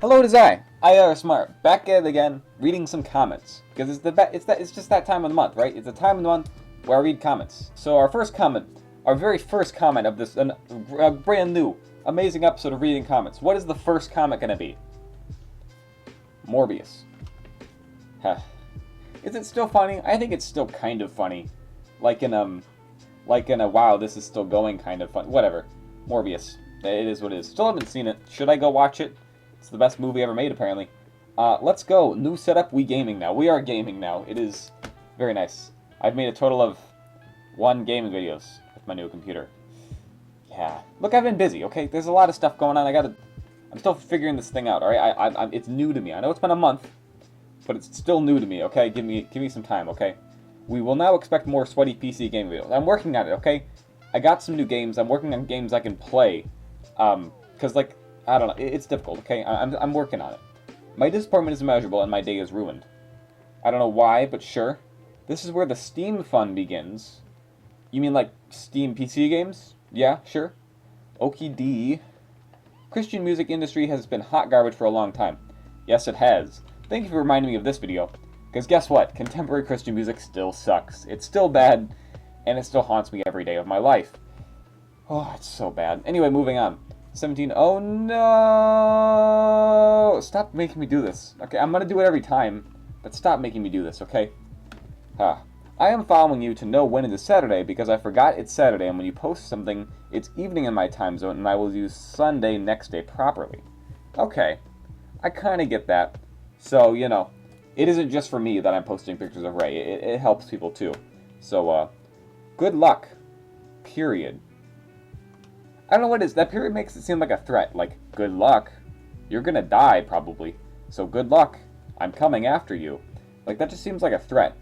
Hello, it is IARESMART, back at it again, reading some comments. Because it's just that time of the month, right? It's the time of the month where I read comments. So our first comment, our very first comment of this brand new, amazing episode of reading comments. What is the first comment going to be? Morbius. Huh. Is it still funny? I think it's still kind of funny. Like in a wow, this is still going kind of fun. Whatever. Morbius. It is what it is. Still haven't seen it. Should I go watch it? It's the best movie ever made, apparently. Let's go. New setup. We gaming now. We are gaming now. It is very nice. I've made a total of 1 gaming videos with my new computer. Yeah. Look, I've been busy, okay? There's a lot of stuff going on. I'm still figuring this thing out, alright? It's new to me. I know it's been a month, but it's still new to me, okay? Give me some time, okay? We will now expect more sweaty PC game videos. I'm working on it, okay? I got some new games. I'm working on games I can play. Because, like, I don't know. It's difficult, okay? I'm working on it. My disappointment is immeasurable, and my day is ruined. I don't know why, but sure. This is where the Steam fun begins. You mean, like, Steam PC games? Yeah, sure. Okie D. Christian music industry has been hot garbage for a long time. Yes, it has. Thank you for reminding me of this video. Because guess what? Contemporary Christian music still sucks. It's still bad, and it still haunts me every day of my life. Oh, it's so bad. Anyway, moving on. 17. Oh no! Stop making me do this. Okay, I'm gonna do it every time, but stop making me do this, okay? I am following you to know when it is Saturday because I forgot it's Saturday, and when you post something, it's evening in my time zone, and I will use Sunday next day properly. Okay, I kind of get that. So, you know, it isn't just for me that I'm posting pictures of Ray. It helps people too. So, good luck. Period. I don't know what it is. That period makes it seem like a threat. Like, good luck. You're gonna die, probably. So good luck. I'm coming after you. Like, that just seems like a threat.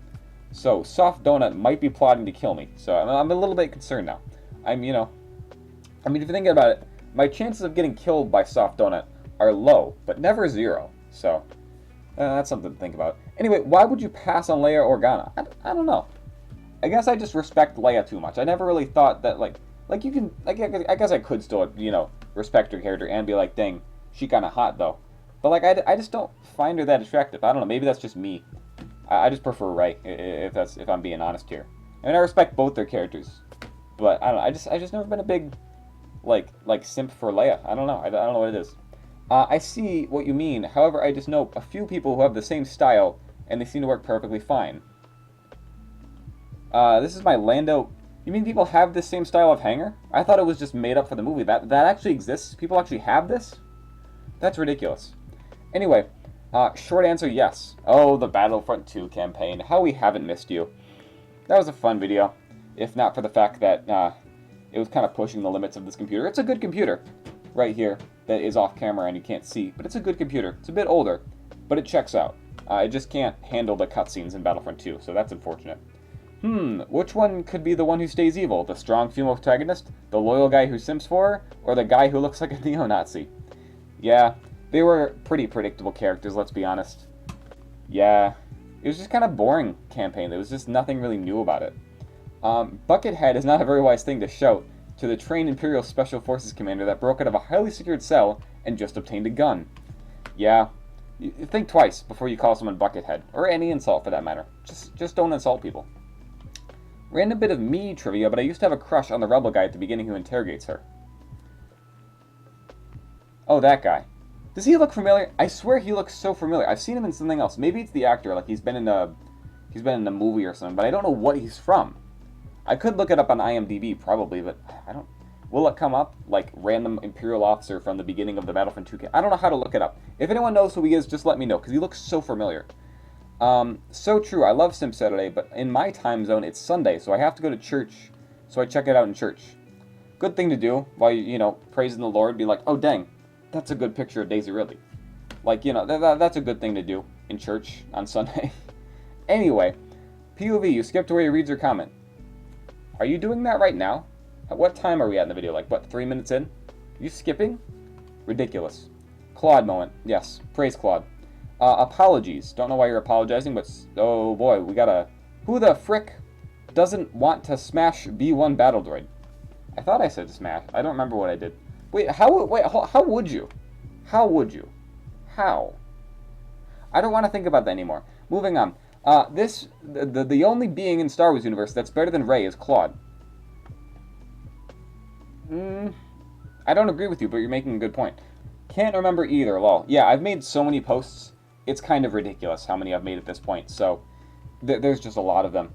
So, Soft Donut might be plotting to kill me. So, I'm a little bit concerned now. if you think about it, my chances of getting killed by Soft Donut are low, but never 0. So, that's something to think about. Anyway, why would you pass on Leia Organa? I don't know. I guess I just respect Leia too much. I never really thought that, like you can, I guess I could still, respect her character and be like, dang, she kind of hot, though. But, like, I just don't find her that attractive. I don't know, maybe that's just me. I just prefer Rey, if I'm being honest here. I mean, I respect both their characters. But, I don't know, I just never been a big, like simp for Leia. I don't know, I don't know what it is. I see what you mean, however, I just know a few people who have the same style, and they seem to work perfectly fine. This is my Lando. You mean people have this same style of hanger? I thought it was just made up for the movie. That actually exists? People actually have this? That's ridiculous. Anyway, short answer, yes. Oh, the Battlefront 2 campaign. How we haven't missed you. That was a fun video, if not for the fact that it was kind of pushing the limits of this computer. It's a good computer right here that is off camera and you can't see, but it's a good computer. It's a bit older, but it checks out. It just can't handle the cutscenes in Battlefront 2, so that's unfortunate. Which one could be the one who stays evil? The strong female protagonist? The loyal guy who simps for her? Or the guy who looks like a neo-Nazi? Yeah, they were pretty predictable characters, let's be honest. Yeah, it was just kind of boring campaign. There was just nothing really new about it. Buckethead is not a very wise thing to shout to the trained Imperial Special Forces commander that broke out of a highly secured cell and just obtained a gun. Yeah, you think twice before you call someone Buckethead, or any insult for that matter. Just don't insult people. Random bit of me trivia, but I used to have a crush on the rebel guy at the beginning who interrogates her. Oh, that guy. Does he look familiar? I swear he looks so familiar. I've seen him in something else. Maybe it's the actor, like he's been in a movie or something, but I don't know what he's from. I could look it up on IMDb probably, but I don't. Will it come up? Like random Imperial officer from the beginning of the Battlefront 2 game? I don't know how to look it up. If anyone knows who he is, just let me know, because he looks so familiar. So true, I love Simp Saturday, but in my time zone, it's Sunday, so I have to go to church, so I check it out in church. Good thing to do, while praising the Lord, be like, oh dang, that's a good picture of Daisy Ridley. Like, that's a good thing to do in church on Sunday. Anyway, POV, you skipped where he reads your comment. Are you doing that right now? At what time are we at in the video? Like, what, 3 minutes in? You skipping? Ridiculous. Claude moment, yes, praise Claude. Apologies. Don't know why you're apologizing, but oh boy, we got a... Who the frick doesn't want to smash B1 Battle Droid? I thought I said smash. I don't remember what I did. Wait, how would you? How would you? How? I don't want to think about that anymore. Moving on. The only being in Star Wars universe that's better than Rey is Claude. I don't agree with you, but you're making a good point. Can't remember either, lol. Yeah, I've made so many posts, it's kind of ridiculous how many I've made at this point, so there's just a lot of them.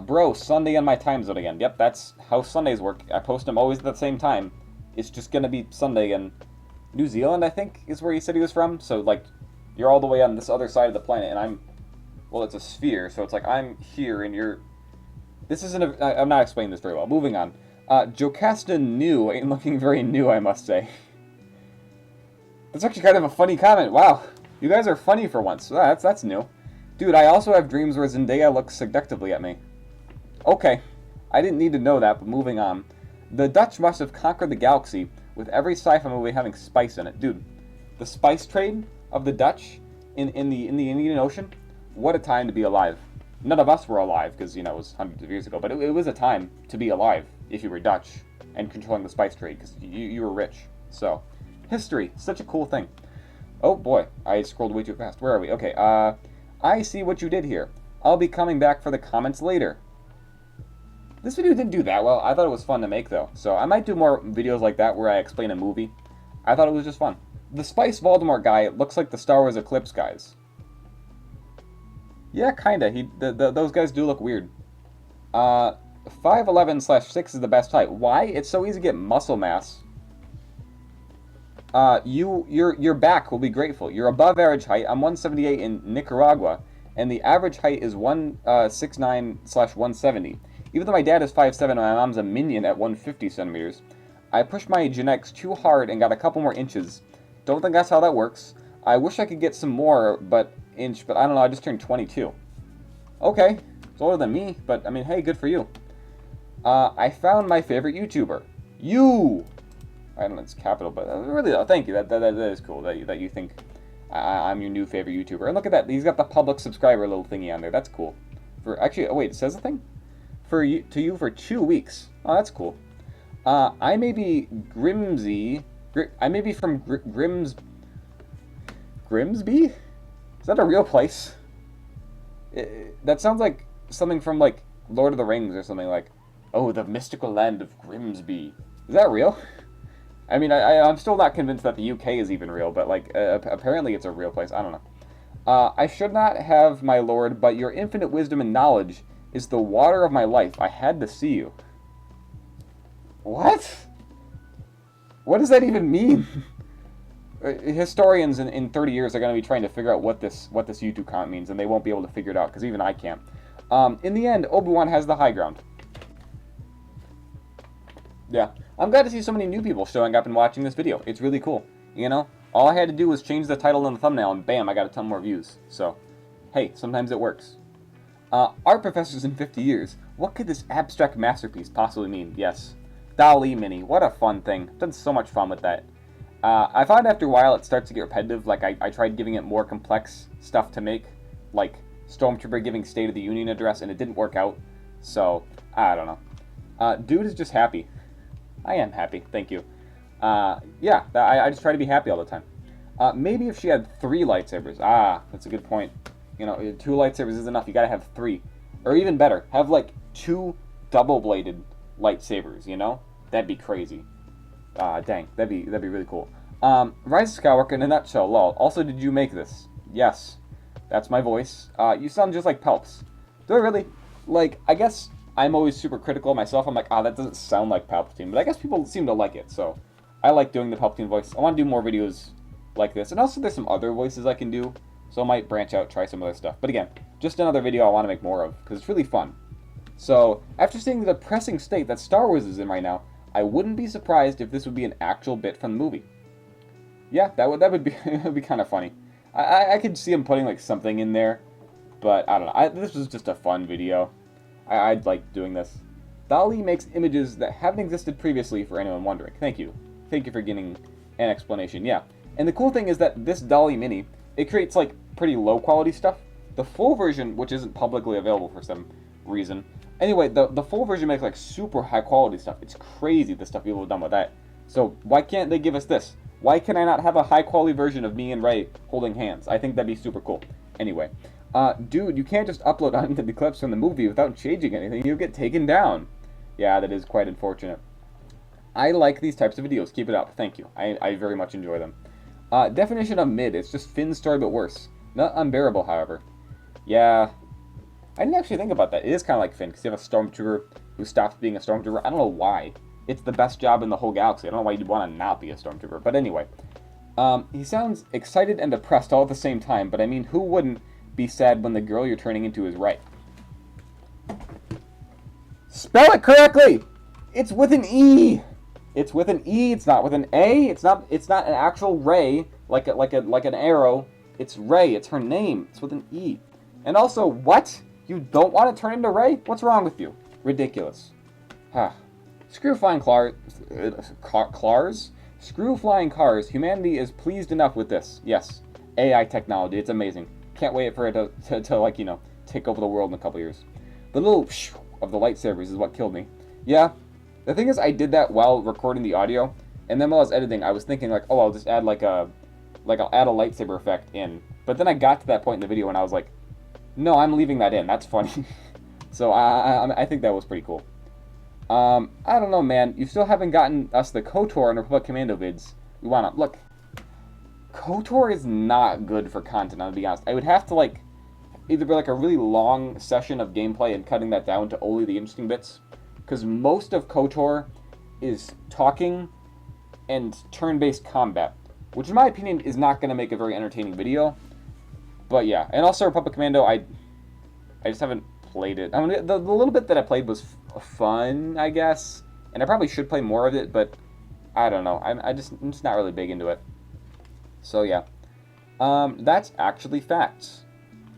Bro, Sunday on my time zone again. Yep, that's how Sundays work. I post them always at the same time. It's just gonna be Sunday, and New Zealand, I think, is where he said he was from, so, like, you're all the way on this other side of the planet, and I'm... Well, it's a sphere, so it's like I'm here, and you're... This isn't a... I'm not explaining this very well. Moving on. Jocasta New ain't looking very new, I must say. That's actually kind of a funny comment. Wow. You guys are funny for once. That's new. Dude, I also have dreams where Zendaya looks seductively at me. Okay. I didn't need to know that, but moving on. The Dutch must have conquered the galaxy, with every sci-fi movie having spice in it. Dude, the spice trade of the Dutch in the Indian Ocean? What a time to be alive. None of us were alive, because, you know, it was hundreds of years ago, but it was a time to be alive if you were Dutch and controlling the spice trade, because you were rich. So, history, such a cool thing. Oh boy, I scrolled way too fast. Where are we? Okay, I see what you did here. I'll be coming back for the comments later. This video didn't do that well. I thought it was fun to make, though. So I might do more videos like that where I explain a movie. I thought it was just fun. The Spice Voldemort guy looks like the Star Wars Eclipse guys. Yeah, kinda. Those guys do look weird. 5'11/6 is the best height. Why? It's so easy to get muscle mass. Your back will be grateful. You're above average height. I'm 178 in Nicaragua, and the average height is 169/170. Even though my dad is 5'7" and my mom's a minion at 150 centimeters, I pushed my genetics too hard and got a couple more inches. Don't think that's how that works. I wish I could get some more, but I don't know, I just turned 22. Okay, it's older than me, but I mean, hey, good for you. I found my favorite YouTuber. You! I don't know, it's capital, but really, thank you. That is cool that you think I'm your new favorite YouTuber. And look at that, he's got the public subscriber little thingy on there. That's cool. Actually, oh wait, it says the thing? To you for 2 weeks. Oh, that's cool. I may be Grimsby. I may be from Grimsby? Is that a real place? That sounds like something from, like, Lord of the Rings or something, like, oh, the mystical land of Grimsby. Is that real? I mean, I'm still not convinced that the UK is even real, but, like, apparently it's a real place. I don't know. I should not have, my lord, but your infinite wisdom and knowledge is the water of my life. I had to see you. What? What does that even mean? Historians in 30 years are going to be trying to figure out what this YouTube comment means, and they won't be able to figure it out, because even I can't. In the end, Obi-Wan has the high ground. Yeah. I'm glad to see so many new people showing up and watching this video. It's really cool. You know? All I had to do was change the title and the thumbnail, and bam, I got a ton more views. So, hey, sometimes it works. Art professors in 50 years. What could this abstract masterpiece possibly mean? Yes. DALL-E Mini. What a fun thing. I've done so much fun with that. I find after a while it starts to get repetitive. Like, I tried giving it more complex stuff to make. Like, Stormtrooper giving State of the Union address, and it didn't work out. So, I don't know. Dude is just happy. I am happy. Thank you. Yeah, I just try to be happy all the time. Maybe if she had 3 lightsabers. Ah, that's a good point. You know, 2 lightsabers is enough. You gotta have 3. Or even better, have, like, 2 double-bladed lightsabers, you know? That'd be crazy. Dang, that'd be really cool. Rise of Skywalker in a nutshell, lol. Also, did you make this? Yes. That's my voice. You sound just like Palps. Do I really? Like, I guess I'm always super critical of myself. I'm like, that doesn't sound like Palpatine. But I guess people seem to like it, so I like doing the Palpatine voice. I want to do more videos like this. And also, there's some other voices I can do, so I might branch out, try some other stuff. But again, just another video I want to make more of, because it's really fun. So, after seeing the depressing state that Star Wars is in right now, I wouldn't be surprised if this would be an actual bit from the movie. Yeah, that would be that'd be kind of funny. I could see him putting like something in there, but I don't know. This was just a fun video. I'd like doing this. DALL-E makes images that haven't existed previously for anyone wondering. Thank you. Thank you for getting an explanation. Yeah. And the cool thing is that this DALL-E Mini, it creates like pretty low quality stuff. The full version, which isn't publicly available for some reason. Anyway, the full version makes like super high quality stuff. It's crazy the stuff people have done with that. So why can't they give us this? Why can I not have a high-quality version of me and Ray holding hands? I think that'd be super cool. Anyway, dude, you can't just upload onto the clips from the movie without changing anything. You'll get taken down. Yeah, that is quite unfortunate. I like these types of videos. Keep it up. Thank you. I very much enjoy them. Definition of mid. It's just Finn's story, but worse. Not unbearable, however. Yeah. I didn't actually think about that. It is kind of like Finn, because you have a stormtrooper who stops being a stormtrooper. I don't know why. It's the best job in the whole galaxy. I don't know why you'd want to not be a stormtrooper. But anyway. He sounds excited and depressed all at the same time, but I mean, who wouldn't be sad when the girl you're turning into is right? Spell it correctly! It's with an E! It's with an E, it's not with an A. It's not an actual Ray, like an arrow. It's Ray, it's her name. It's with an E. And also, what? You don't want to turn into Ray? What's wrong with you? Ridiculous. Screw flying cars? Screw flying cars. Humanity is pleased enough with this. Yes. AI technology. It's amazing. Can't wait for it to like, you know, take over the world in a couple years. The little of the lightsabers is what killed me. Yeah. The thing is, I did that while recording the audio, and then while I was editing, I was thinking like, oh, I'll just add I'll add a lightsaber effect in. But then I got to that point in the video and I was like, no, I'm leaving that in. That's funny. So I think that was pretty cool. I don't know, man. You still haven't gotten us the KOTOR and Republic Commando vids. We wanna look. KOTOR is not good for content, I'll be honest. I would have to like either be like a really long session of gameplay and cutting that down to only the interesting bits, because most of KOTOR is talking and turn-based combat, which in my opinion is not going to make a very entertaining video. But yeah, and also Republic Commando, I just haven't played it. I mean, the little bit that I played was fun, I guess, and I probably should play more of it, but I don't know. I'm just not really big into it. So yeah, that's actually facts.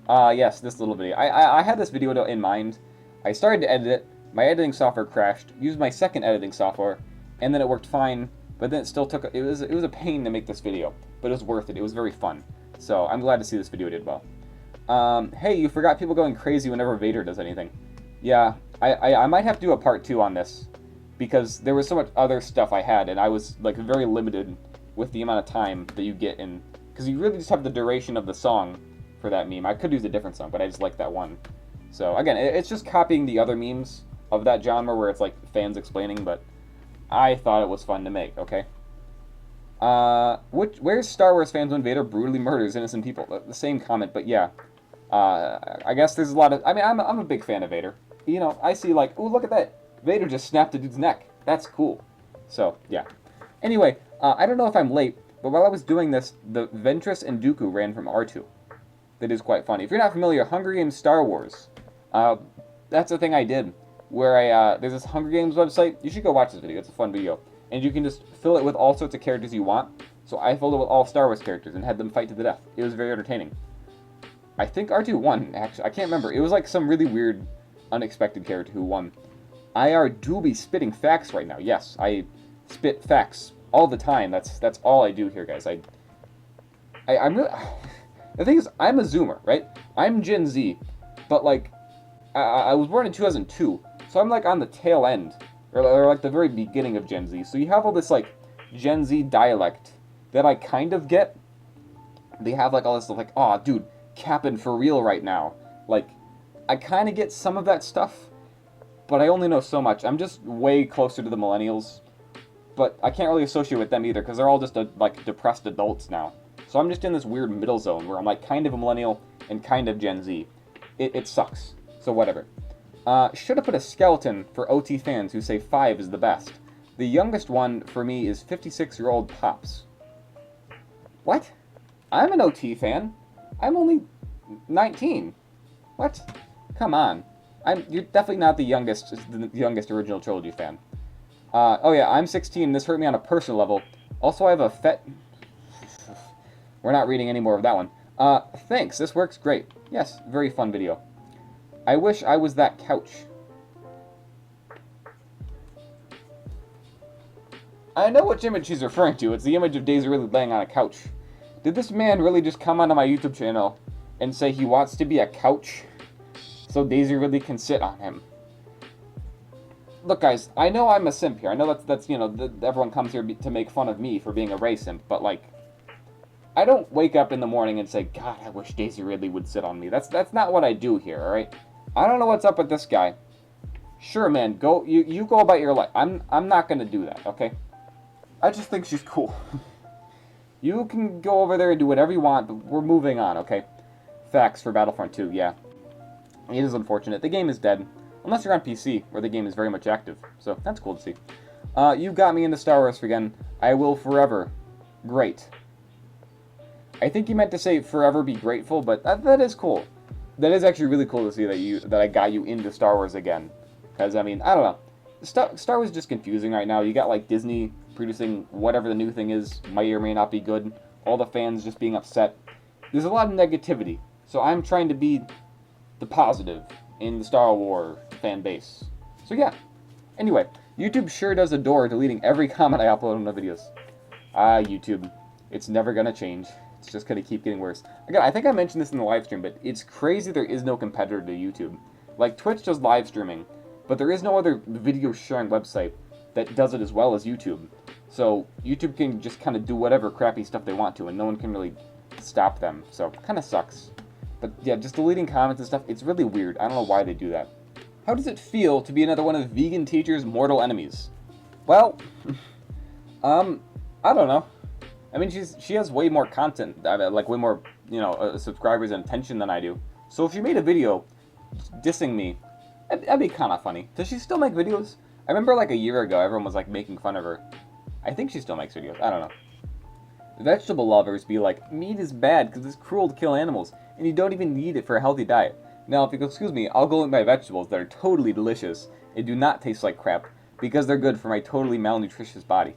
Yes, this little video. I had this video in mind. I started to edit it. My editing software crashed. Used my second editing software, and then it worked fine. But then it still took. It was a pain to make this video, but it was worth it. It was very fun. So I'm glad to see this video did well. Hey, you forgot people going crazy whenever Vader does anything. Yeah, I might have to do a part 2 on this, because there was so much other stuff I had, and I was like very limited with the amount of time that you get in, because you really just have the duration of the song for that meme. I could use a different song, but I just like that one. So again, it's just copying the other memes of that genre where it's like fans explaining, but I thought it was fun to make. Okay. Where's Star Wars fans when Vader brutally murders innocent people? The same comment, but yeah. I guess there's a lot of. I mean, I'm a big fan of Vader. You know, I see like, ooh, look at that. Vader just snapped a dude's neck. That's cool. So yeah. Anyway, I don't know if I'm late, but while I was doing this, the Ventress and Dooku ran from R2. That is quite funny. If you're not familiar, Hunger Games Star Wars. That's the thing I did. Where there's this Hunger Games website. You should go watch this video. It's a fun video. And you can just fill it with all sorts of characters you want. So I filled it with all Star Wars characters and had them fight to the death. It was very entertaining. I think R2 won, actually. I can't remember. It was like some really weird, unexpected character who won. IR do be spitting facts right now. Yes, I spit facts all the time. That's all I do here, guys. I'm really... The thing is, I'm a Zoomer, right? I'm Gen Z, but like, I was born in 2002, so I'm like on the tail end, or like the very beginning of Gen Z. So you have all this like Gen Z dialect that I kind of get. They have like all this stuff like, oh, dude, capping for real right now. Like, I kind of get some of that stuff, but I only know so much. I'm just way closer to the millennials, but I can't really associate with them either because they're all just like depressed adults now. So I'm just in this weird middle zone where I'm like kind of a millennial and kind of Gen Z. It sucks. So whatever. Should have put a skeleton for OT fans who say 5 is the best. The youngest one for me is 56-year-old Pops. What? I'm an OT fan. I'm only 19. What? Come on. You're definitely not the youngest original trilogy fan. Oh yeah, I'm 16. This hurt me on a personal level. Also, I have a We're not reading any more of that one. Thanks, this works great. Yes, very fun video. I wish I was that couch. I know which image she's referring to. It's the image of Daisy really laying on a couch. Did this man really just come onto my YouTube channel and say he wants to be a couch so Daisy really can sit on him? look, guys, I know I'm a simp here. I know that's you know, everyone comes here to make fun of me for being a Ray simp, but, like, I don't wake up in the morning and say, God, I wish Daisy Ridley would sit on me. That's not what I do here, alright? I don't know what's up with this guy. Sure, man, you go about your life. I'm not gonna do that, okay? I just think she's cool. You can go over there and do whatever you want, but we're moving on, okay? Facts for Battlefront 2, yeah. It is unfortunate. The game is dead. Unless you're on PC, where the game is very much active. So, that's cool to see. You got me into Star Wars again. I will forever. Great. I think you meant to say forever be grateful, but that is cool. That is actually really cool to see that I got you into Star Wars again. Because, I mean, I don't know. Star Wars is just confusing right now. You got, like, Disney producing whatever the new thing is, may or may not be good. All the fans just being upset. There's a lot of negativity. So I'm trying to be the positive in the Star Wars fan base. So yeah. Anyway, YouTube sure does adore deleting every comment I upload on the videos. YouTube. It's never gonna change. It's just gonna keep getting worse. Again, I think I mentioned this in the live stream, but it's crazy there is no competitor to YouTube. Like, Twitch does live streaming, but there is no other video sharing website that does it as well as YouTube. So YouTube can just kind of do whatever crappy stuff they want to, and no one can really stop them. So, kind of sucks. But yeah, just deleting comments and stuff, it's really weird. I don't know why they do that. How does it feel to be another one of Vegan Teacher's mortal enemies? Well, I don't know. I mean, she has way more content, like way more, you know, subscribers and attention than I do. So if she made a video dissing me, that'd be kind of funny. Does she still make videos? I remember like a year ago, everyone was like making fun of her. I think she still makes videos. I don't know. Vegetable lovers be like, meat is bad because it's cruel to kill animals, and you don't even need it for a healthy diet. Now, if you'll excuse me, I'll go eat my vegetables that are totally delicious and do not taste like crap because they're good for my totally malnutritious body.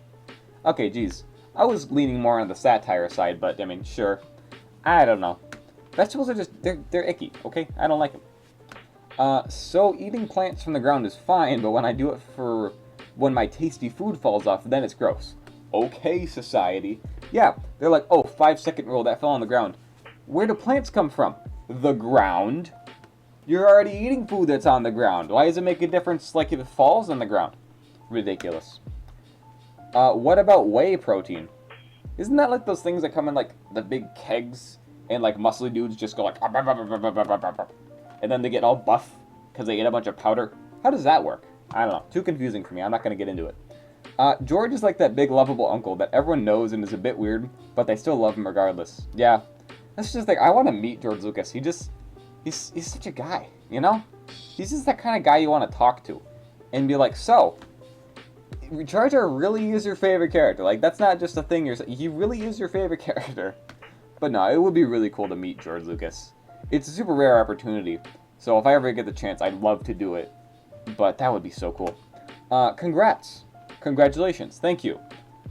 Okay, geez. I was leaning more on the satire side, but, I mean, sure. I don't know. Vegetables are just, they're icky, okay? I don't like them. So eating plants from the ground is fine, but when I do it when my tasty food falls off, then it's gross. Okay, society. Yeah, they're like, oh, 5-second rule, that fell on the ground. Where do plants come from? The ground. You're already eating food that's on the ground. Why does it make a difference, like, if it falls on the ground? Ridiculous. What about whey protein? Isn't that like those things that come in, like, the big kegs, and, like, muscly dudes just go like, and then they get all buff because they ate a bunch of powder? How does that work? I don't know. Too confusing for me. I'm not going to get into it. George is like that big lovable uncle that everyone knows and is a bit weird, but they still love him regardless. Yeah. That's just like, I want to meet George Lucas. He's such a guy, you know? He's just that kind of guy you want to talk to. And be like, so, Jar Jar really is your favorite character. Like, that's not just a thing you're saying. He really is your favorite character. But no, it would be really cool to meet George Lucas. It's a super rare opportunity. So if I ever get the chance, I'd love to do it. But that would be so cool. Congrats. Congratulations. Thank you.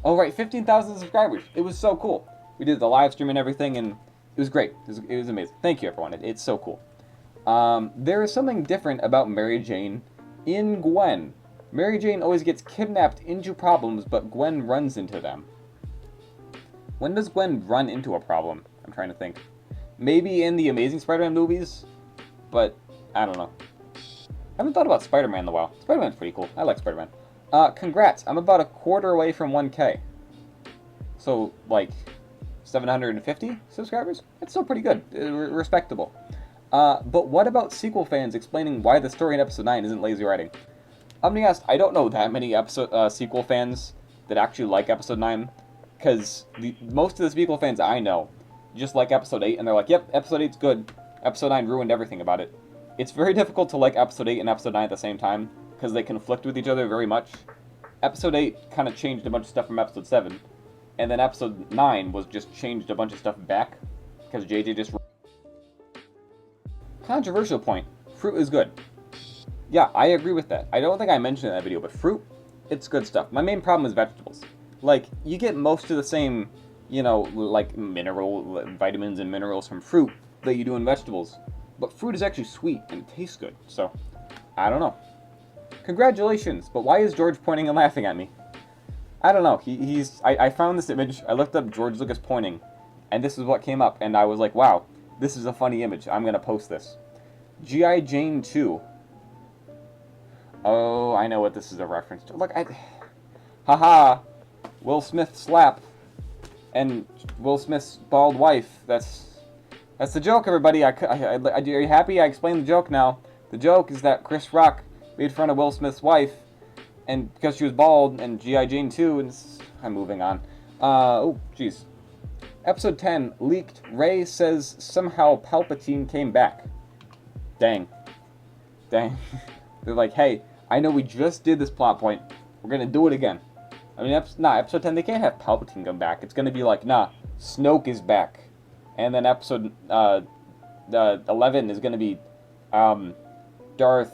Oh, right, 15,000 subscribers. It was so cool. We did the live stream and everything, and it was great. It was amazing. Thank you, everyone. It's so cool. There is something different about Mary Jane in Gwen. Mary Jane always gets kidnapped into problems, but Gwen runs into them. When does Gwen run into a problem? I'm trying to think. Maybe in the Amazing Spider-Man movies, but I don't know. I haven't thought about Spider-Man in a while. Spider-Man's pretty cool. I like Spider-Man. Congrats. I'm about a quarter away from 1K. So, like, 750 subscribers? That's still pretty good. Respectable. But what about sequel fans explaining why the story in Episode 9 isn't lazy writing? I'm gonna be honest, I don't know that many sequel fans that actually like Episode 9, because most of the sequel fans I know just like Episode 8, and they're like, yep, Episode 8's good. Episode 9 ruined everything about it. It's very difficult to like Episode 8 and Episode 9 at the same time, because they conflict with each other very much. Episode 8 kind of changed a bunch of stuff from Episode 7, and then Episode 9 was just changed a bunch of stuff back, because JJ just... Controversial point. Fruit is good. Yeah, I agree with that. I don't think I mentioned in that video, but fruit, it's good stuff. My main problem is vegetables. Like, you get most of the same, you know, like vitamins and minerals from fruit that you do in vegetables. But fruit is actually sweet and it tastes good. So, I don't know. Congratulations, but why is George pointing and laughing at me? I don't know. I found this image, I looked up George Lucas pointing, and this is what came up, and I was like, wow, this is a funny image. I'm gonna post this. G.I. Jane 2. Oh, I know what this is a reference to. Look, haha, Will Smith slap, and Will Smith's bald wife. That's the joke, everybody. Are you happy? I explained the joke now. The joke is that Chris Rock made fun of Will Smith's wife, and because she was bald, and G.I. Jane too, and I'm moving on. Oh, jeez. Episode 10, leaked. Rey says somehow Palpatine came back. Dang. They're like, hey, I know we just did this plot point. We're gonna do it again. I mean, episode 10, they can't have Palpatine come back. It's gonna be like, nah, Snoke is back. And then episode 11 is gonna be Darth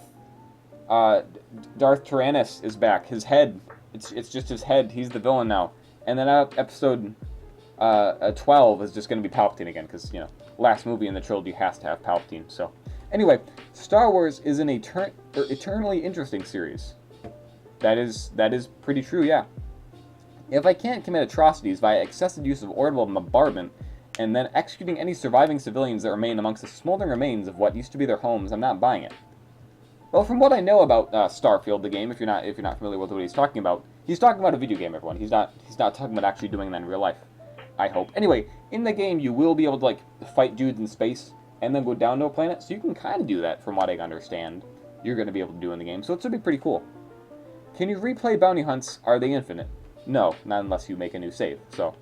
Tyrannus is back. His head. It's just his head. He's the villain now. And then episode 12 is just going to be Palpatine again, because, you know, last movie in the trilogy has to have Palpatine. So, anyway, Star Wars is an eternally interesting series. That is pretty true, yeah. If I can't commit atrocities via excessive use of orbital bombardment, and then executing any surviving civilians that remain amongst the smoldering remains of what used to be their homes, I'm not buying it. Well, from what I know about Starfield, the game, if you're not familiar with what he's talking about a video game, everyone. He's not talking about actually doing that in real life, I hope. Anyway, in the game, you will be able to, like, fight dudes in space and then go down to a planet, so you can kind of do that, from what I understand. You're going to be able to do in the game, so it should be pretty cool. Can you replay bounty hunts? Are they infinite? No, not unless you make a new save. So,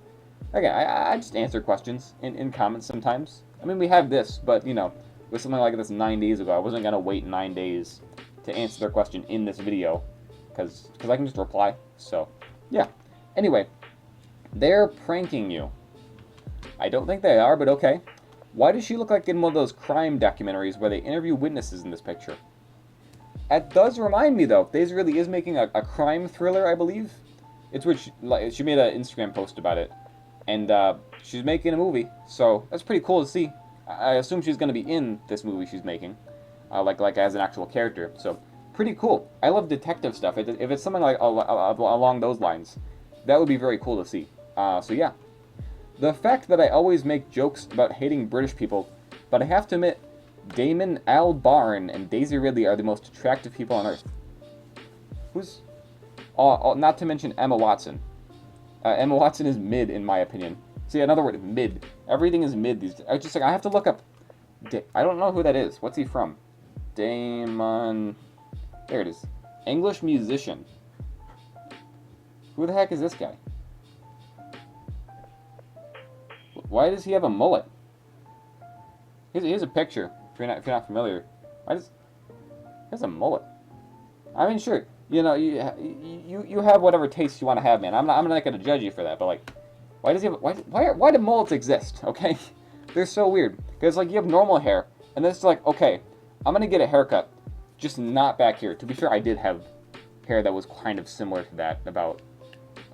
again, I just answer questions in comments sometimes. I mean, we have this, but, you know, with something like this 9 days ago, I wasn't going to wait 9 days to answer their question in this video, because I can just reply. So, yeah. Anyway, they're pranking you. I don't think they are, but okay. Why does she look like in one of those crime documentaries where they interview witnesses in this picture? That does remind me, though. Daisy really is making a crime thriller, I believe. It's which she made an Instagram post about it, and she's making a movie, so that's pretty cool to see. I assume she's going to be in this movie she's making, like as an actual character. So pretty cool. I love detective stuff. If it's something like along those lines, that would be very cool to see. So yeah, the fact that I always make jokes about hating British people, but I have to admit, Damon Albarn and Daisy Ridley are the most attractive people on Earth. Who's? Not to mention Emma Watson. Emma Watson is mid, in my opinion. See, another word, mid. Everything is mid these days. I have to look up. I don't know who that is. What's he from? Damon. There it is. English musician. Who the heck is this guy? Why does he have a mullet? Here's a picture. If you're not familiar, he has a mullet? I mean, sure. You know, you have whatever taste you want to have, man. I'm not gonna judge you for that, but like, why does he have, why do mullets exist? Okay, they're so weird. Because like you have normal hair, and then it's like, okay, I'm gonna get a haircut, just not back here. To be fair, I did have hair that was kind of similar to that about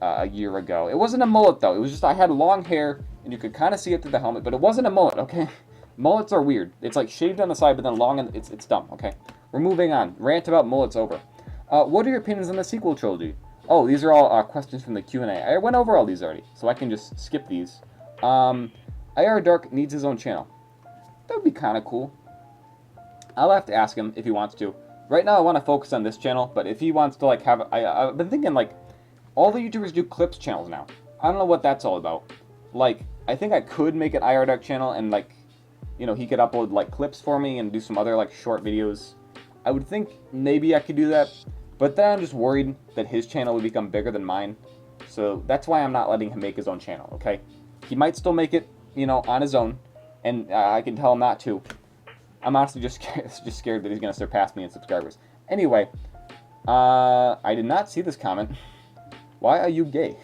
a year ago. It wasn't a mullet though. It was just I had long hair, and you could kind of see it through the helmet, but it wasn't a mullet. Okay, mullets are weird. It's like shaved on the side, but then long, and it's dumb. Okay, we're moving on. Rant about mullets over. What are your opinions on the sequel trilogy? Oh, these are all questions from the Q&A. I went over all these already, so I can just skip these. IR Dark needs his own channel. That would be kind of cool. I'll have to ask him if he wants to. Right now, I want to focus on this channel, but if he wants to, like, have... I've been thinking, like, all the YouTubers do clips channels now. I don't know what that's all about. Like, I think I could make an IR Dark channel, and, like, you know, he could upload, like, clips for me and do some other, like, short videos. I would think maybe I could do that. But then I'm just worried that his channel would become bigger than mine. So that's why I'm not letting him make his own channel, okay? He might still make it, you know, on his own. And I can tell him not to. I'm honestly just scared that he's going to surpass me in subscribers. Anyway, I did not see this comment. Why are you gay?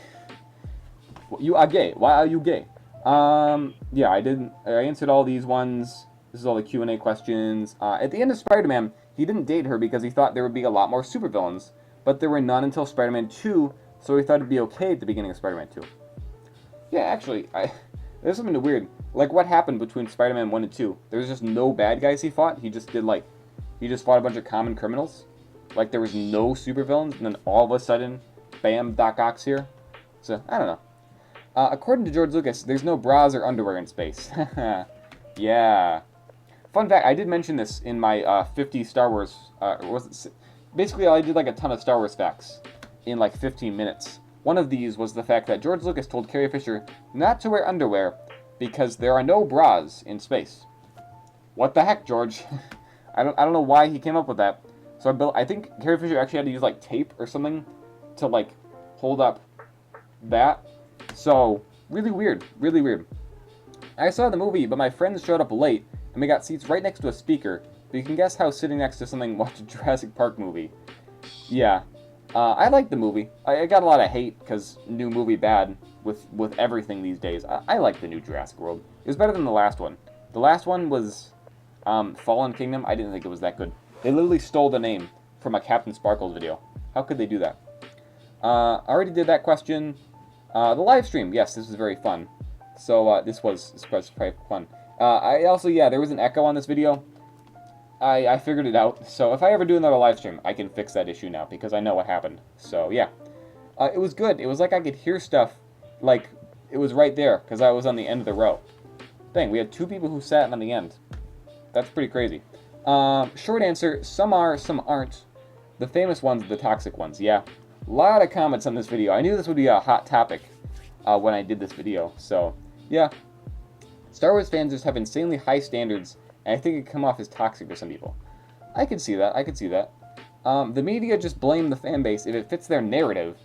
You are gay. Why are you gay? Yeah, I answered all these ones. This is all the Q&A questions. At the end of Spider-Man, he didn't date her because he thought there would be a lot more supervillains, but there were none until Spider-Man 2, so he thought it'd be okay at the beginning of Spider-Man 2. Yeah, actually, there's something weird. Like, what happened between Spider-Man 1 and 2? There was just no bad guys he fought. He just fought a bunch of common criminals. Like, there was no supervillains, and then all of a sudden, bam, Doc Ock's here. So, I don't know. According to George Lucas, there's no bras or underwear in space. Yeah. Fun fact, I did mention this in my 50 Star Wars, basically I did like a ton of Star Wars facts in like 15 minutes. One of these was the fact that George Lucas told Carrie Fisher not to wear underwear because there are no bras in space. What the heck, George? I don't know why he came up with that. So I think Carrie Fisher actually had to use like tape or something to like hold up that. So really weird, really weird. I saw the movie, but my friends showed up late, and we got seats right next to a speaker. But you can guess how sitting next to something watched a Jurassic Park movie. Yeah, I liked the movie. I got a lot of hate because new movie bad with everything these days. I like the new Jurassic World. It was better than the last one. The last one was Fallen Kingdom. I didn't think it was that good. They literally stole the name from a Captain Sparkles video. How could they do that? I already did that question. The live stream, yes, this was very fun. So this was quite fun. I also, yeah, there was an echo on this video. I figured it out. So if I ever do another live stream, I can fix that issue now because I know what happened. So yeah, it was good. It was like I could hear stuff, like it was right there because I was on the end of the row. Dang, we had 2 people who sat on the end. That's pretty crazy. Short answer: some are, some aren't. The famous ones, the toxic ones. Yeah, a lot of comments on this video. I knew this would be a hot topic when I did this video. So yeah, Star Wars fans just have insanely high standards, and I think it can come off as toxic to some people. I could see that. I could see that. The media just blame the fan base if it fits their narrative,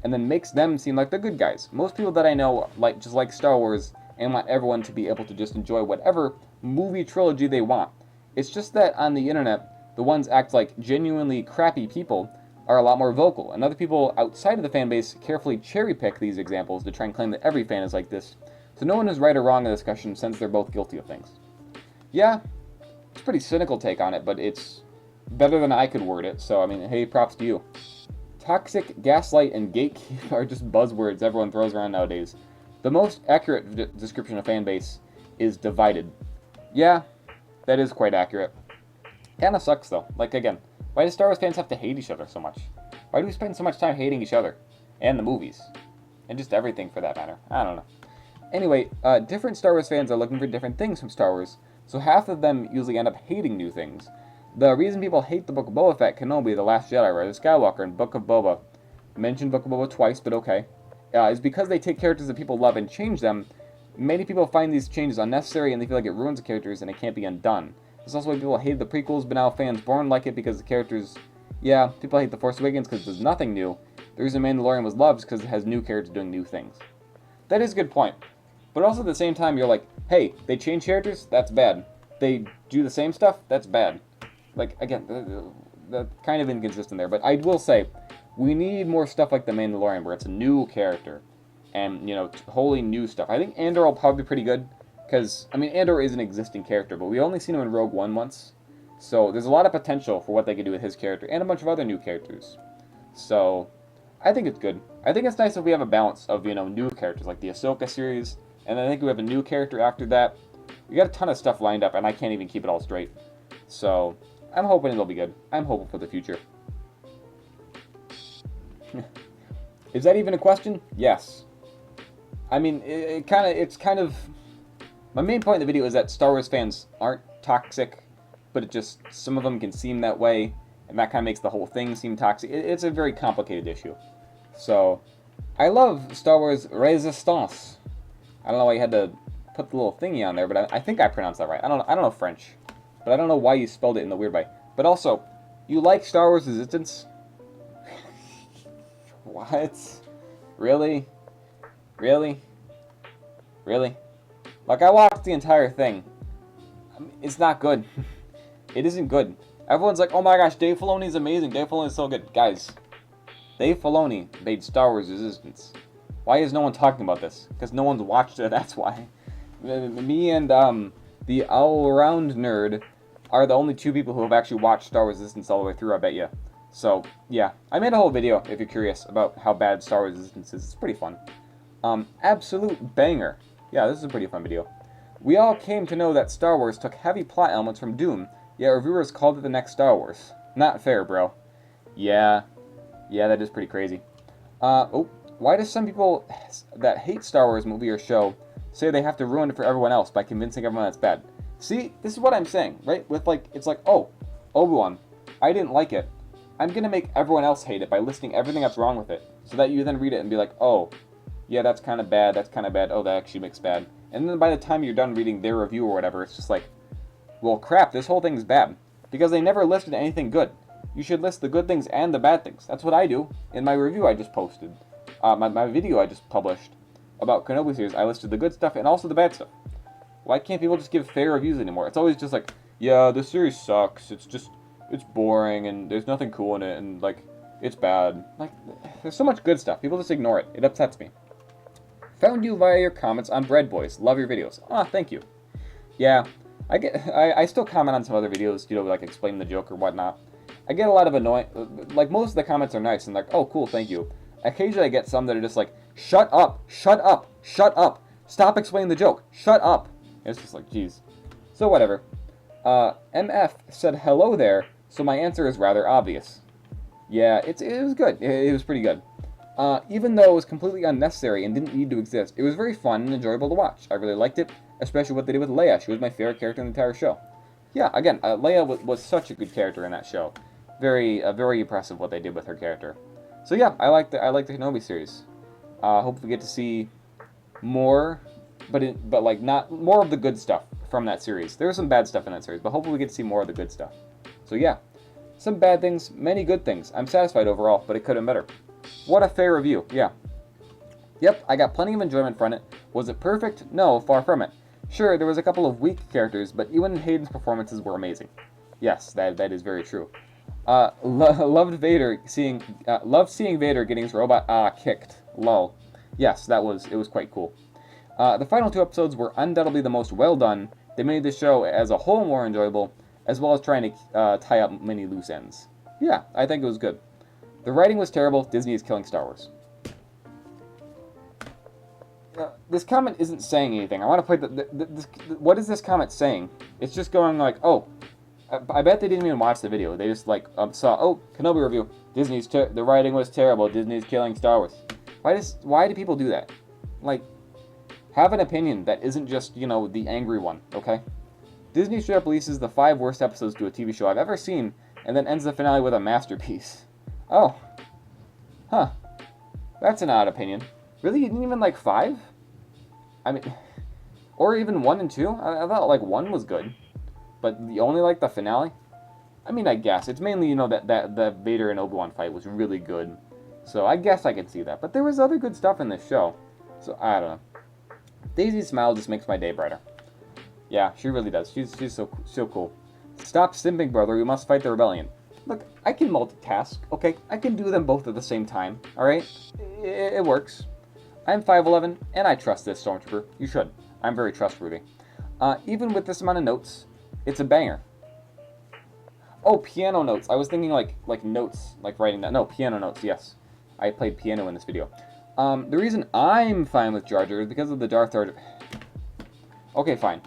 and then makes them seem like the good guys. Most people that I know just like Star Wars and want everyone to be able to just enjoy whatever movie trilogy they want. It's just that on the internet, the ones act like genuinely crappy people are a lot more vocal, and other people outside of the fan base carefully cherry pick these examples to try and claim that every fan is like this. So no one is right or wrong in the discussion since they're both guilty of things. Yeah, it's a pretty cynical take on it, but it's better than I could word it, so I mean, hey, props to you. Toxic, gaslight, and gatekeep are just buzzwords everyone throws around nowadays. The most accurate description of fan base is divided. Yeah, that is quite accurate. Kinda sucks though. Like again, why do Star Wars fans have to hate each other so much? Why do we spend so much time hating each other? And the movies. And just everything for that matter. I don't know. Anyway, different Star Wars fans are looking for different things from Star Wars, so half of them usually end up hating new things. The reason people hate the Book of Boba Fett, Kenobi, The Last Jedi, Rise of Skywalker, and Book of Boba, mentioned Book of Boba twice, but okay, is because they take characters that people love and change them. Many people find these changes unnecessary and they feel like it ruins the characters and it can't be undone. That's also why people hate the prequels, but now fans born like it because the characters... Yeah, people hate The Force Awakens because there's nothing new. The reason Mandalorian was loved is because it has new characters doing new things. That is a good point. But also at the same time, you're like, hey, they change characters? That's bad. They do the same stuff? That's bad. Like, again, the kind of inconsistent there. But I will say, we need more stuff like The Mandalorian where it's a new character. And, you know, wholly new stuff. I think Andor will probably be pretty good. Because, I mean, Andor is an existing character, but we only seen him in Rogue One once. So there's a lot of potential for what they could do with his character and a bunch of other new characters. So I think it's good. I think it's nice if we have a balance of, you know, new characters like the Ahsoka series. And I think we have a new character after that. We got a ton of stuff lined up, and I can't even keep it all straight. So I'm hoping it'll be good. I'm hopeful for the future. Is that even a question? Yes. I mean, it's kind of... My main point in the video is that Star Wars fans aren't toxic, but it just, some of them can seem that way, and that kind of makes the whole thing seem toxic. It's a very complicated issue. So, I love Star Wars Resistance. I don't know why you had to put the little thingy on there, but I think I pronounced that right. I don't know French, but I don't know why you spelled it in the weird way. But also, you like Star Wars Resistance? What? Really? Really? Really? Like, I watched the entire thing. I mean, it's not good. It isn't good. Everyone's like, oh my gosh, Dave Filoni's amazing. Dave Filoni's so good. Guys, Dave Filoni made Star Wars Resistance. Why is no one talking about this? Because no one's watched it, that's why. Me and the all-around nerd are the only 2 people who have actually watched Star Wars Resistance all the way through, I bet you. So, yeah. I made a whole video, if you're curious, about how bad Star Wars Resistance is. It's pretty fun. Absolute banger. Yeah, this is a pretty fun video. We all came to know that Star Wars took heavy plot elements from Dune, yet reviewers called it the next Star Wars. Not fair, bro. Yeah. Yeah, that is pretty crazy. Why do some people that hate Star Wars movie or show say they have to ruin it for everyone else by convincing everyone that's bad? See, this is what I'm saying, right? With like, it's like, oh, Obi-Wan, I didn't like it. I'm going to make everyone else hate it by listing everything that's wrong with it, so that you then read it and be like, oh, yeah, that's kind of bad, oh, that actually makes bad. And then by the time you're done reading their review or whatever, it's just like, well, crap, this whole thing's bad. Because they never listed anything good. You should list the good things and the bad things. That's what I do. In my review I just posted, my video I just published about Kenobi series, I listed the good stuff and also the bad stuff. Why can't people just give fair reviews anymore? It's always just like, yeah, this series sucks, it's boring, and there's nothing cool in it, and, like, it's bad. Like, there's so much good stuff. People just ignore it. It upsets me. Found you via your comments on Bread Boys. Love your videos. Ah, thank you. Yeah, I still comment on some other videos, you know, like explain the joke or whatnot. I get a lot of annoying, like, most of the comments are nice, and like, oh, cool, thank you. Occasionally I get some that are just like, shut up, shut up, shut up, stop explaining the joke, shut up. It's just like, geez. So whatever. MF said hello there, so my answer is rather obvious. Yeah, it was good. It was pretty good. Even though it was completely unnecessary and didn't need to exist, it was very fun and enjoyable to watch. I really liked it, especially what they did with Leia. She was my favorite character in the entire show. Yeah, again, Leia was such a good character in that show. Very impressive what they did with her character. So yeah, I like the Kenobi series. Hope we get to see more, but like not more of the good stuff from that series. There was some bad stuff in that series, but hopefully we get to see more of the good stuff. So yeah, some bad things, many good things. I'm satisfied overall, but it could have been better. What a fair review, yeah. Yep, I got plenty of enjoyment from it. Was it perfect? No, far from it. Sure, there was a couple of weak characters, but Ewan and Hayden's performances were amazing. Yes, that is very true. Loved seeing Vader getting his robot kicked. Lol. Yes, it was quite cool. The final 2 episodes were undoubtedly the most well done. They made the show as a whole more enjoyable, as well as trying to tie up many loose ends. Yeah, I think it was good. The writing was terrible. Disney is killing Star Wars. This comment isn't saying anything. I want to play what is this comment saying? It's just going like, oh, I bet they didn't even watch the video. They just like saw, oh, Kenobi review. The writing was terrible. Disney's killing Star Wars. Why do people do that? Like, have an opinion that isn't just, you know, the angry one, okay? Disney straight up releases the 5 worst episodes to a TV show I've ever seen, and then ends the finale with a masterpiece. Oh. Huh. That's an odd opinion. Really? You didn't even like 5? I mean, or even 1 and 2? I thought like 1 was good. But you only like the finale? I mean, I guess. It's mainly, you know, that the Vader and Obi-Wan fight was really good. So I guess I could see that. But there was other good stuff in this show. So, I don't know. Daisy's smile just makes my day brighter. Yeah, she really does. She's so cool. Stop simping, brother. We must fight the rebellion. Look, I can multitask, okay? I can do them both at the same time, alright? It works. I'm 5'11", and I trust this stormtrooper. You should. I'm very trustworthy. Even with this amount of notes, it's a banger. Oh, piano notes. I was thinking like notes, like writing that. No, piano notes, yes. I played piano in this video. The reason I'm fine with Jar Jar is because of the Darth Jar Jar. Okay, fine.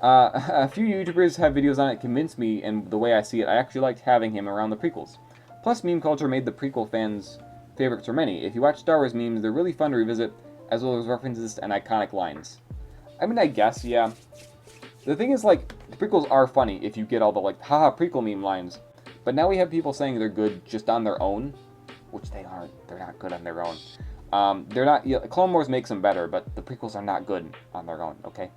A few YouTubers have videos on it convince me, and the way I see it, I actually liked having him around the prequels. Plus, meme culture made the prequel fans' favorites for many. If you watch Star Wars memes, they're really fun to revisit, as well as references and iconic lines. I mean, I guess, yeah. The thing is, like, the prequels are funny if you get all the, like, haha, prequel meme lines. But now we have people saying they're good just on their own, which they aren't. They're not good on their own. They're not. Yeah, Clone Wars makes them better, but the prequels are not good on their own, okay?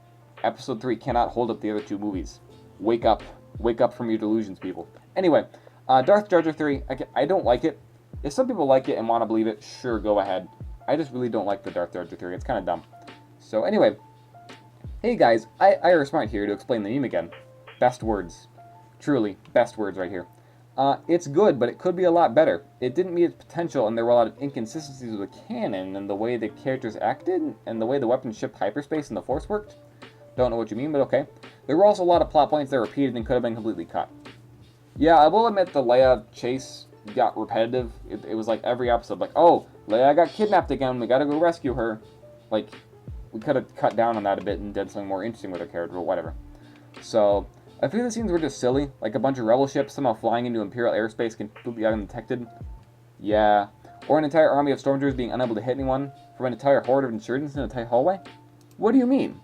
Episode 3 cannot hold up the other 2 movies. Wake up. Wake up from your delusions, people. Anyway, Darth Jar Jar theory, I don't like it. If some people like it and want to believe it, sure, go ahead. I just really don't like the Darth Jar Jar theory. It's kind of dumb. So anyway, hey guys, IARESMART here to explain the meme again. Best words. Truly, best words right here. It's good, but it could be a lot better. It didn't meet its potential, and there were a lot of inconsistencies with the canon, and the way the characters acted, and the way the weapons shipped hyperspace and the Force worked. Don't know what you mean, but okay. There were also a lot of plot points that were repeated and could have been completely cut. Yeah, I will admit the Leia chase got repetitive. It was like every episode, like, oh, Leia got kidnapped again, we gotta go rescue her. Like, we could have cut down on that a bit and did something more interesting with her character, or whatever. So, a few of the scenes were just silly, like a bunch of rebel ships somehow flying into Imperial airspace completely undetected. Yeah. Or an entire army of stormtroopers being unable to hit anyone from an entire horde of insurgents in a tight hallway? What do you mean?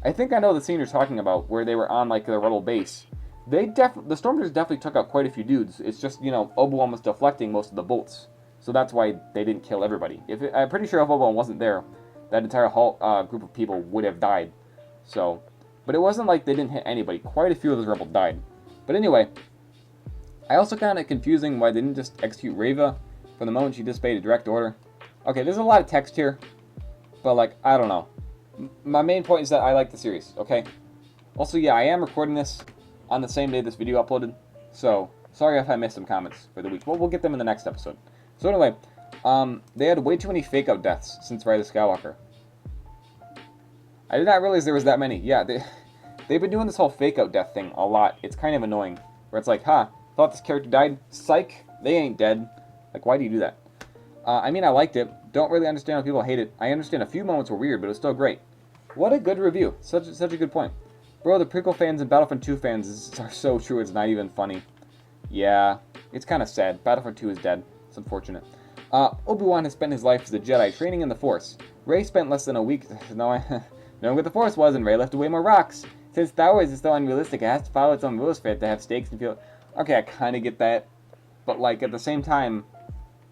I think I know the scene you're talking about, where they were on, like, the rebel base, the Stormtroopers definitely took out quite a few dudes. It's just, you know, Obi-Wan was deflecting most of the bolts. So that's why they didn't kill everybody. I'm pretty sure if Obi-Wan wasn't there, that entire group of people would have died. So, but it wasn't like they didn't hit anybody. Quite a few of those rebels died. But anyway, I also found it confusing why they didn't just execute Reva from the moment she disobeyed a direct order. Okay, there's a lot of text here, but like, I don't know. My main point is that I like the series, okay? Also, yeah, I am recording this on the same day this video uploaded, so sorry if I missed some comments for the week. Well, we'll get them in the next episode. So anyway, they had way too many fake-out deaths since Rise of Skywalker. I did not realize there was that many. Yeah, they've been doing this whole fake-out death thing a lot. It's kind of annoying, where it's like, thought this character died? Psych, they ain't dead. Like, why do you do that? I mean, I liked it. Don't really understand why people hate it. I understand a few moments were weird, but it was still great. What a good review. Such a good point. Bro, the prequel fans and Battlefront 2 fans are so true, it's not even funny. Yeah, it's kind of sad. Battlefront 2 is dead. It's unfortunate. Obi-Wan has spent his life as a Jedi, training in the Force. Rey spent less than a week knowing what the Force was, and Rey left away more rocks. Since Star Wars is so unrealistic, it has to follow its own rules for it to have stakes and feel... Okay, I kind of get that. But, like, at the same time,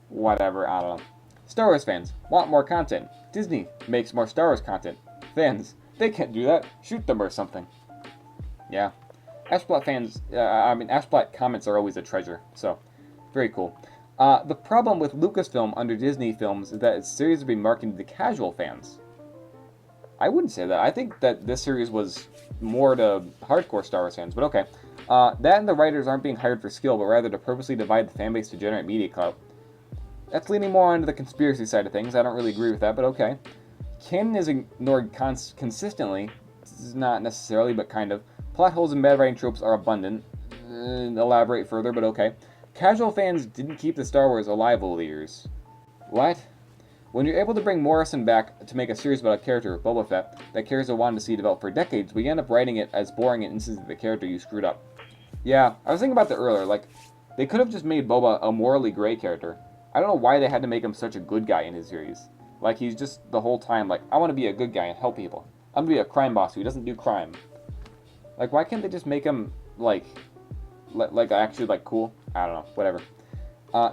whatever, I don't know. Star Wars fans want more content. Disney makes more Star Wars content. Fans, they can't do that. Shoot them or something. Yeah. Ashplot fans, Ashplot comments are always a treasure, so, very cool. The problem with Lucasfilm under Disney films is that its series would be marketed to casual fans. I wouldn't say that. I think that this series was more to hardcore Star Wars fans, but okay. That and the writers aren't being hired for skill, but rather to purposely divide the fanbase to generate media clout. That's leaning more onto the conspiracy side of things. I don't really agree with that, but okay. Canon is ignored consistently. This is not necessarily, but kind of. Plot holes and bad writing tropes are abundant. Elaborate further, but okay. Casual fans didn't keep the Star Wars alive over the years. What? When you're able to bring Morrison back to make a series about a character, Boba Fett, that characters have wanted to see develop for decades, we end up writing it as boring and instancing the character you screwed up. Yeah, I was thinking about that earlier, like, they could have just made Boba a morally gray character. I don't know why they had to make him such a good guy in his series. Like, he's just the whole time like, I want to be a good guy and help people. I'm going to be a crime boss who doesn't do crime. Like, why can't they just make him, like actually, like, cool? I don't know, whatever.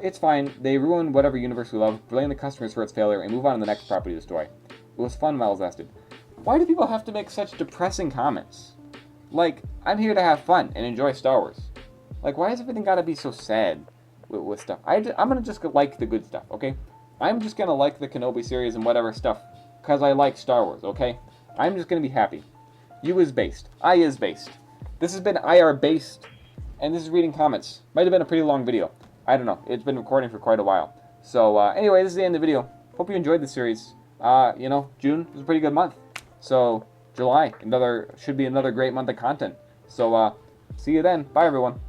It's fine. They ruin whatever universe we love, blame the customers for its failure, and move on to the next property to destroy. It was fun while it lasted. Why do people have to make such depressing comments? Like, I'm here to have fun and enjoy Star Wars. Like, why has everything got to be so sad with stuff? I'm going to just like the good stuff, okay? I'm just going to like the Kenobi series and whatever stuff, because I like Star Wars, okay? I'm just going to be happy. You is based. I is based. This has been IR based, and this is reading comments. Might have been a pretty long video. I don't know. It's been recording for quite a while. So, anyway, this is the end of the video. Hope you enjoyed the series. You know, June was a pretty good month. So, July, should be another great month of content. So, see you then. Bye, everyone.